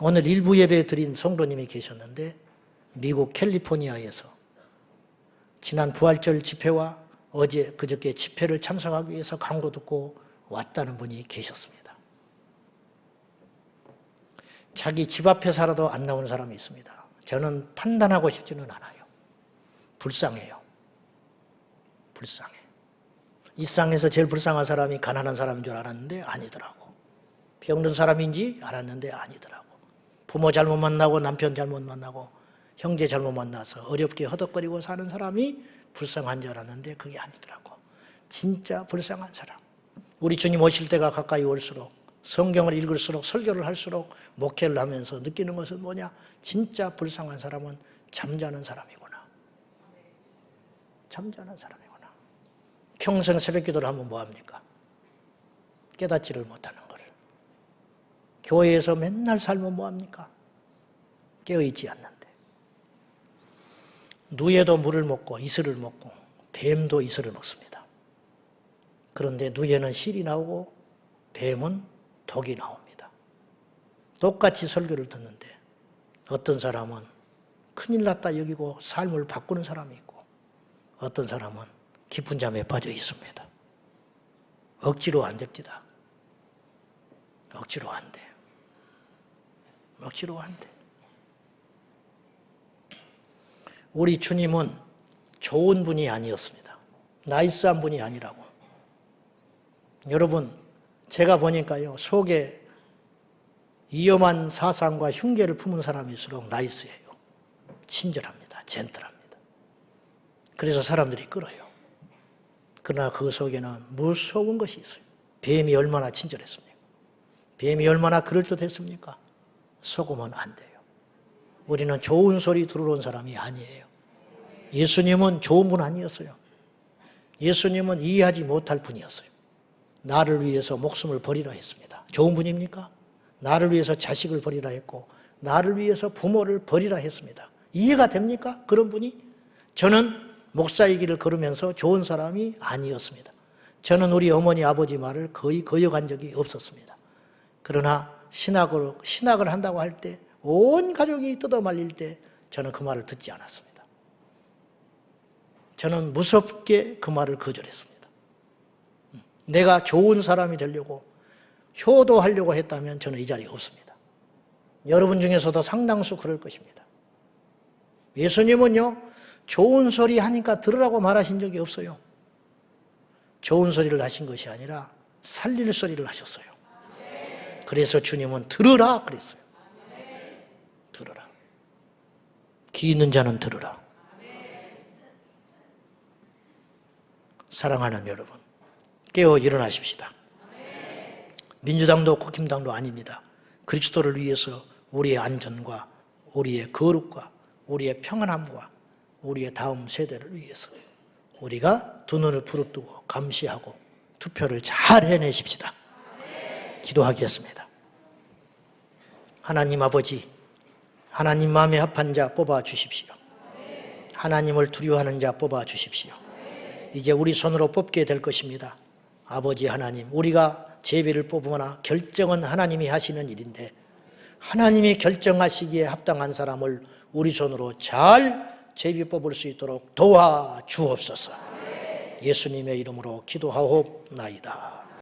오늘 일부 예배 드린 성도님이 계셨는데 미국 캘리포니아에서 지난 부활절 집회와 어제 그저께 집회를 참석하기 위해서 광고 듣고 왔다는 분이 계셨습니다. 자기 집 앞에 살아도 안 나오는 사람이 있습니다. 저는 판단하고 싶지는 않아요. 불쌍해요. 불쌍해. 이 세상에서 제일 불쌍한 사람이 가난한 사람인 줄 알았는데 아니더라고. 병든 사람인지 알았는데 아니더라고. 부모 잘못 만나고 남편 잘못 만나고 형제 잘못 만나서 어렵게 허덕거리고 사는 사람이 불쌍한 줄 알았는데 그게 아니더라고. 진짜 불쌍한 사람. 우리 주님 오실 때가 가까이 올수록 성경을 읽을수록 설교를 할수록 목회를 하면서 느끼는 것은 뭐냐? 진짜 불쌍한 사람은 잠자는 사람이구나. 잠자는 사람이구나. 평생 새벽 기도를 하면 뭐합니까? 깨닫지를 못하는 거를. 교회에서 맨날 살면 뭐합니까? 깨어있지 않는데. 누에도 물을 먹고 이슬을 먹고 뱀도 이슬을 먹습니다. 그런데 누에는 실이 나오고 뱀은 독이 나옵니다. 똑같이 설교를 듣는데 어떤 사람은 큰일 났다 여기고 삶을 바꾸는 사람이 있고 어떤 사람은 깊은 잠에 빠져 있습니다. 억지로 안 됩니다. 억지로 안 돼. 억지로 안 돼. 우리 주님은 좋은 분이 아니었습니다. 나이스한 분이 아니라고. 여러분, 제가 보니까요, 속에 위험한 사상과 흉계를 품은 사람일수록 나이스해요. 친절합니다. 젠틀합니다. 그래서 사람들이 끌어요. 그러나 그 속에는 무서운 것이 있어요. 뱀이 얼마나 친절했습니까? 뱀이 얼마나 그럴듯했습니까? 속으면 안 돼요. 우리는 좋은 소리 들으러 온 사람이 아니에요. 예수님은 좋은 분 아니었어요. 예수님은 이해하지 못할 분이었어요. 나를 위해서 목숨을 버리라 했습니다. 좋은 분입니까? 나를 위해서 자식을 버리라 했고 나를 위해서 부모를 버리라 했습니다. 이해가 됩니까? 그런 분이? 저는 목사의 길을 걸으면서 좋은 사람이 아니었습니다. 저는 우리 어머니 아버지 말을 거의 거역한 적이 없었습니다. 그러나 신학을 한다고 할 때 온 가족이 뜯어말릴 때 저는 그 말을 듣지 않았습니다. 저는 무섭게 그 말을 거절했습니다. 내가 좋은 사람이 되려고 효도하려고 했다면 저는 이 자리에 없습니다. 여러분 중에서도 상당수 그럴 것입니다. 예수님은요, 좋은 소리 하니까 들으라고 말하신 적이 없어요. 좋은 소리를 하신 것이 아니라 살릴 소리를 하셨어요. 그래서 주님은 들으라 그랬어요. 들으라. 귀 있는 자는 들으라. 사랑하는 여러분, 깨어 일어나십시다. 민주당도 국힘당도 아닙니다. 그리스도를 위해서 우리의 안전과 우리의 거룩과 우리의 평안함과 우리의 다음 세대를 위해서 우리가 두 눈을 부릅뜨고 감시하고 투표를 잘 해내십시다. 기도하겠습니다. 하나님 아버지, 하나님 마음에 합한 자 뽑아 주십시오. 하나님을 두려워하는 자 뽑아 주십시오. 이제 우리 손으로 뽑게 될 것입니다. 아버지 하나님, 우리가 제비를 뽑거나 결정은 하나님이 하시는 일인데 하나님이 결정하시기에 합당한 사람을 우리 손으로 잘 제비 뽑을 수 있도록 도와주옵소서. 예수님의 이름으로 기도하옵나이다.